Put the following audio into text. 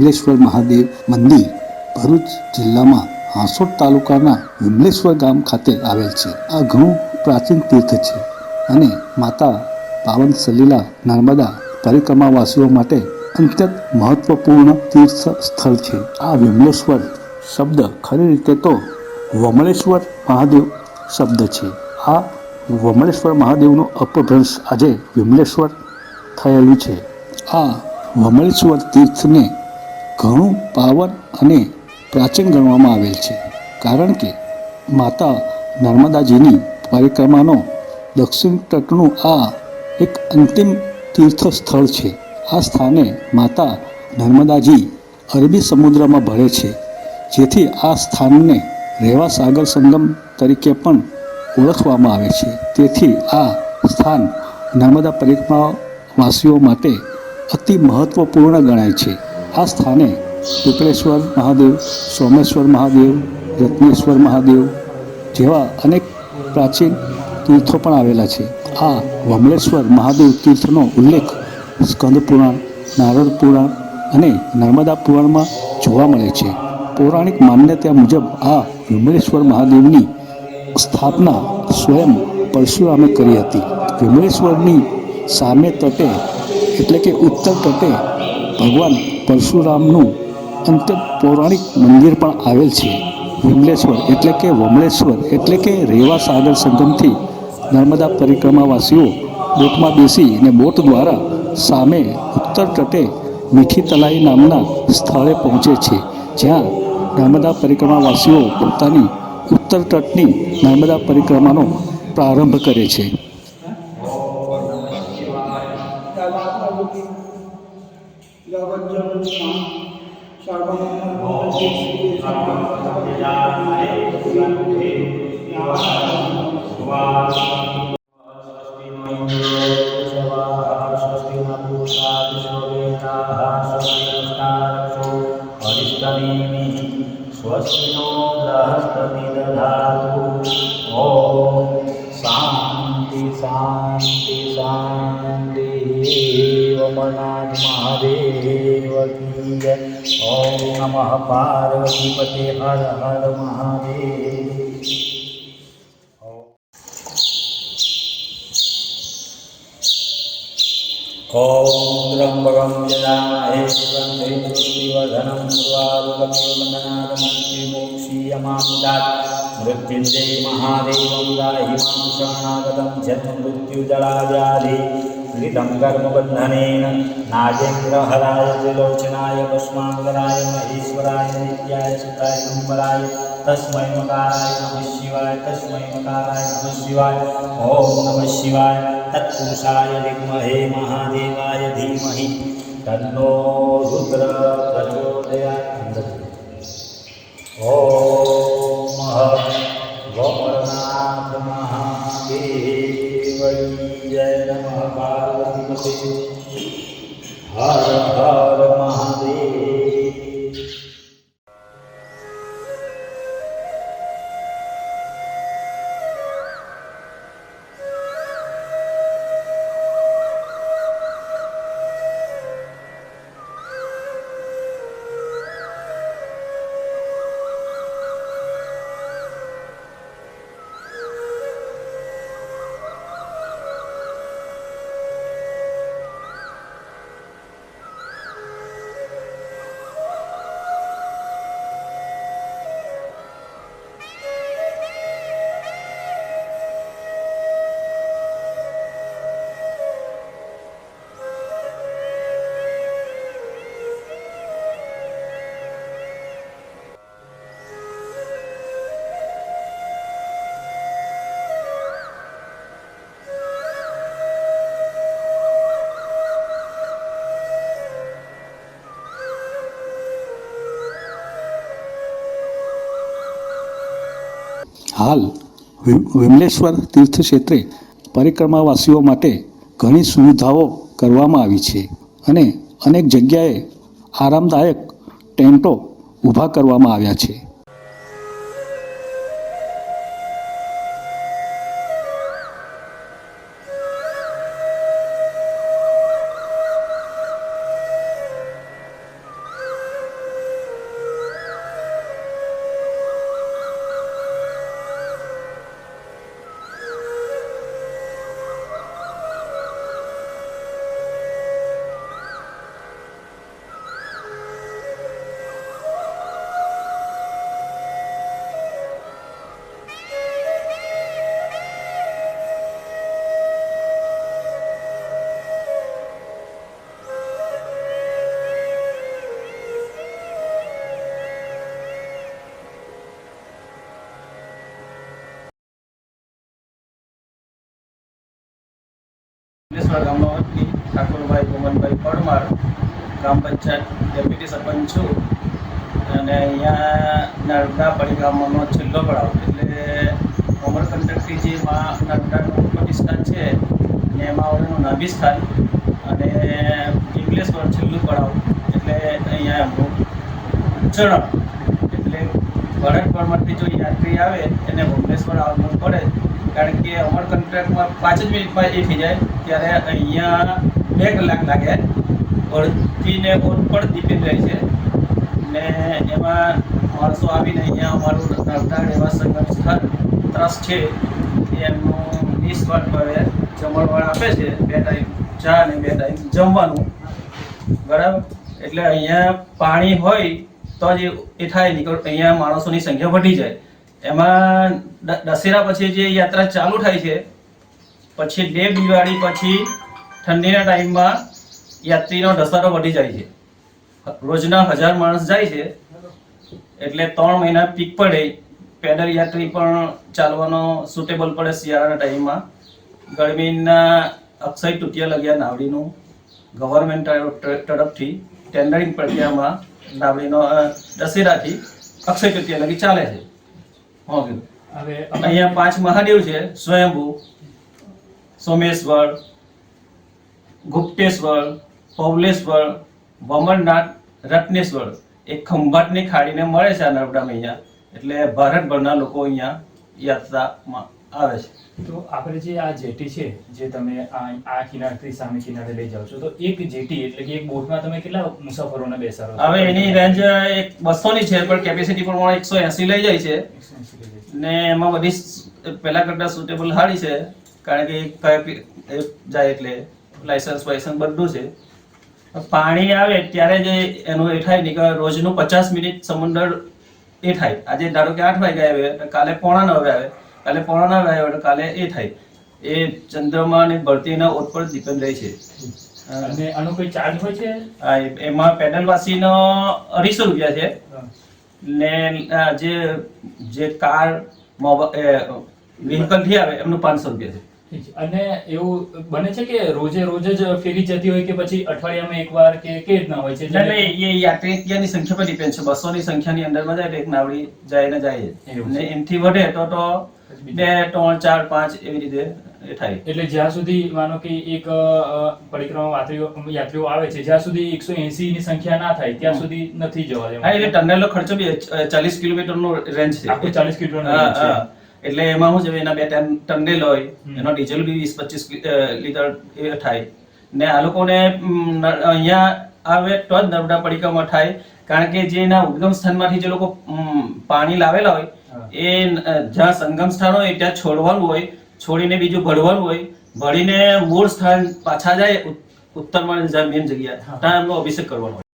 વિમલેશ્વર મહાદેવ મંદિર ભરૂચ જિલ્લામાં હાંસોટ તાલુકાના વિમલેશ્વર ગામ ખાતે આવેલ છે. આ ઘણું પ્રાચીન તીર્થ છે અને માતા પાવન સલીલા નર્મદા પરિક્રમાવાસીઓ માટે અત્યંત મહત્વપૂર્ણ તીર્થ સ્થળ છે. આ વિમલેશ્વર શબ્દ ખરી રીતે તો વમળેશ્વર મહાદેવ શબ્દ છે. આ વમળેશ્વર મહાદેવનો અપભ્રંશ આજે વિમલેશ્વર થયેલું છે. આ વમળેશ્વર તીર્થને ઘણું પાવન અને પ્રાચીન ગણવામાં આવેલ છે, કારણ કે માતા નર્મદાજીની પરિક્રમાનો દક્ષિણ તટનું આ એક અંતિમ તીર્થ સ્થળ છે. આ સ્થાને માતા નર્મદાજી અરબી સમુદ્રમાં ભળે છે, જેથી આ સ્થાનને રેવા સાગર સંગમ તરીકે પણ ઓળખવામાં આવે છે. તેથી આ સ્થાન નર્મદા પરિક્રમાવાસીઓ માટે અતિ મહત્વપૂર્ણ ગણાય છે. આ સ્થાને પીપળેશ્વર મહાદેવ, સોમેશ્વર મહાદેવ, રત્નેશ્વર મહાદેવ જેવા અનેક પ્રાચીન તીર્થો પણ આવેલા છે. આ વમળેશ્વર મહાદેવ તીર્થનો ઉલ્લેખ સ્કંદ પુરાણ, નારદ પુરાણ અને નર્મદા પુરાણમાં જોવા મળે છે. પૌરાણિક માન્યતા મુજબ આ વિમલેશ્વર મહાદેવની સ્થાપના સ્વયં પરશુરામે કરી હતી. વિમલેશ્વરની સામે તટે એટલે કે ઉત્તર તટે ભગવાન પરશુરામનું અત્યંત પૌરાણિક મંદિર પણ આવેલ છે. વિમલેશ્વર એટલે કે વમળેશ્વર એટલે કે રેવા સાગર સંગમથી નર્મદા પરિક્રમાવાસીઓ બોટમાં બેસીને બોટ દ્વારા સામે ઉત્તર તટે મીઠી તલાઈ નામના સ્થળે પહોંચે છે, જ્યાં નર્મદા પરિક્રમાવાસીઓ પોતાની ઉત્તર તટની નર્મદા પરિક્રમાનો પ્રારંભ કરે છે. સ્વસ્તિનો બૃહસ્પતિ દધાતુ. ઓમ શાંતિ શાંતિ શાંતિ. વમનાથ મહાદેવ કી જય. ઓમ નમઃ પાર્વતીપતે હર હર મહાદેવ. ઓમ ત્રંબકં યજામહે સુગંધિ પુષ્ટિવર્ધનં ઉર્વારુકમિવ બંધનાદમૃત્યુમોક્ષીયમામૃતાत्. મૃત્યુંજય મહાદેવં દાહિ માં શરણાગतं જન્મ મૃત્યુજરાવ્યાધિ પીડિतं કર્મબંધનેન. નાગેન્દ્રહરાય ત્રિલોચનાય ભસ્માંગરાય મહેશ્વરાય નિત્યાય સુતાય નંબરાય તસ્મૈ મકારાય નમઃ શિવાય. તસ્મૈ મકારાય નમઃ શિવાય. ઓમ નમઃ શિવાય. તત્પુરુષાય વિદ્મહે મહાદેવાય ધીમહિ તન્નો રુદ્ર પ્રચોદયાત. ઓમ વમરનાથ મહાદેવ જય. નમઃ પાર્વતીપતે હર હર મહાદેવ. હાલ વિમલેશ્વર તીર્થક્ષેત્રે પરિક્રમાવાસીઓ માટે ઘણી સુવિધાઓ કરવામાં આવી છે અને અનેક જગ્યાએ આરામદાયક ટેન્ટો ઊભા કરવામાં આવ્યા છે. વિમલેશ્વર ગામનો વતની ઠાકોરભાઈ ગોમનભાઈ પરમાર, ગ્રામ પંચાયત ડેપ્યુટી સરપંચ છું અને અહીંયા નર્મદા પરિક્રમાનો છેલ્લો પડાવ એટલે અમરકંટકથી જે માં નર્મદાનું ઉત્પત્તિ સ્થાન છે અને એમાં આવડેનું નાભી સ્થાન અને વિમલેશ્વર છેલ્લું પડાવ એટલે અહીંયા એમનું ચરણ એટલે ભરતપરમાંથી જો યાત્રી આવે એને ભુવનેશ્વર આવવું પડે, કારણ કે અમરકંટકમાં 5 જ મિનિટમાં એ થઈ જાય ત્યારે અહીંયા 2 કલાક લાગે. ભરતીને ઓર ડિપેન્ડ રહે છે ને એમાં માણસો આવીને અહીંયા અમારું નર્મદા રેવા સંગમ સ્થળ ટ્રસ્ટ છે એમનું નિસ્વાર્થ ભાવે જમણવાર આપે છે, 2 ટાઈમ ચા અને 2 ટાઈમ જમવાનું, બરાબર. એટલે અહીંયા પાણી હોય તો જ એ થાય, નહીં તો અહીંયા માણસોની સંખ્યા વધી જાય. એમાં દશેરા પછી જે યાત્રા ચાલુ થાય છે પછી દેવ દિવાળી પછી ઠંડીના ટાઈમમાં યાત્રીનો ધસારો વધી જાય છે. રોજના 1000 માણસ જાય છે એટલે 3 મહિના પીક પડે. પેદલ યાત્રી પણ ચાલવાનો સુટેબલ પડે શિયાળાના ટાઈમમાં. ગરમીના અક્ષય તૃતીયા લગ્યા નાવડીનું ગવર્મેન્ટ તરફથી ટેન્ડરિંગ પ્રક્રિયામાં નાવડીનો દશેરાથી અક્ષય તૃતીયા લગી ચાલે છે. ઓકે, હવે અહીંયા 5 મહાદેવ છે: સ્વયંભૂ, સોમેશ્વર, ગુપ્તેશ્વર, પૌલેશ્વર, વમરનાથ, રત્નેશ્વર. એક ખંભાતની ખાડીને મળે છે આ નર્મદામાં અહીંયા, એટલે ભારતભરના લોકો અહીંયા યાત્રામાં આવે છે. તો આપણે જે આ જેટી છે જે તમે આ કિનારેથી સામે કિનારે લઈ જાઓ છો, તો એક જેટી એટલે કે એક બોટમાં તમે કેટલા મુસાફરોને બેસાડો છો? હવે એની રેન્જ 200 ની છે પણ કેપેસિટી પ્રમાણે 180 લઈ જાય છે 180 લઈ જાય છે. ને એમાં બધી પહેલા કરતાં સુટેબલ સારી છે, કારણ કે જાય એટલે લાયસન્સ બધું છે. પાણી આવે ત્યારે જે એનું એ થાય નહીં કે રોજનું 50 મિનિટ સમુદ્ર એ થાય. આજે ધારો કે 8 વાગે આવે, કાલે 8:45 આવે, કાલે 8:45 આવે, કાલે એ થાય. એ ચંદ્રમા અને ભરતીના ઓત પર ડિપેન્ડ રહે છે. અને આનો કોઈ ચાર્જ હોય છે? એમાં પેડલવાસીનો 250 રૂપિયા છે ને જે કાર વ્હીકલ થી આવે એમનું 500 રૂપિયા છે. અને એવું બને છે કે રોજે રોજ જ ફેરી જતી હોય કે પછી અઠવાડિયામાં એકવાર કે રીતના હોય છે? એટલે એ યાત્રીની સંખ્યા પર ડિપેન્ડ છે. 200 ની સંખ્યાની અંદરમાં જાય એક નાવડી જાય ને જાય ને એમથી વધે તો 2, 3, 4, 5 એવી રીતે એ થાય. એટલે જ્યાં સુધી માનો કે એક પરિક્રમા યાત્રીઓ આવે છે, જ્યાં સુધી 180 ની સંખ્યા ના થાય ત્યાં સુધી નથી જવા દેવાનું. હા, એટલે ટનલનો ખર્ચો બી 40 કિલોમીટરનો રેન્જ છે. આખું 40 કિલોમીટર એટલે એમાં શું છે, એના 2 ટનલ હોય, એનો ડીઝલ બી 20-25 લીટર એ થાય ને આ લોકોને અહીંયા આવે તો જ નર્મદા પરિક્રમા થાય, કારણ કે જે એના ઉદ્ગમ સ્થાનમાંથી જે લોકો પાણી લાવેલા હોય એ જ્યાં સંગમ સ્થાન હોય ત્યાં છોડવાનું હોય, છોડીને બીજું ભરવાનું હોય, ભરીને મૂળ સ્થાન પાછા જાય ઉત્તરમાં મેન જગ્યા ત્યાં એમનો અભિષેક કરવાનો હોય.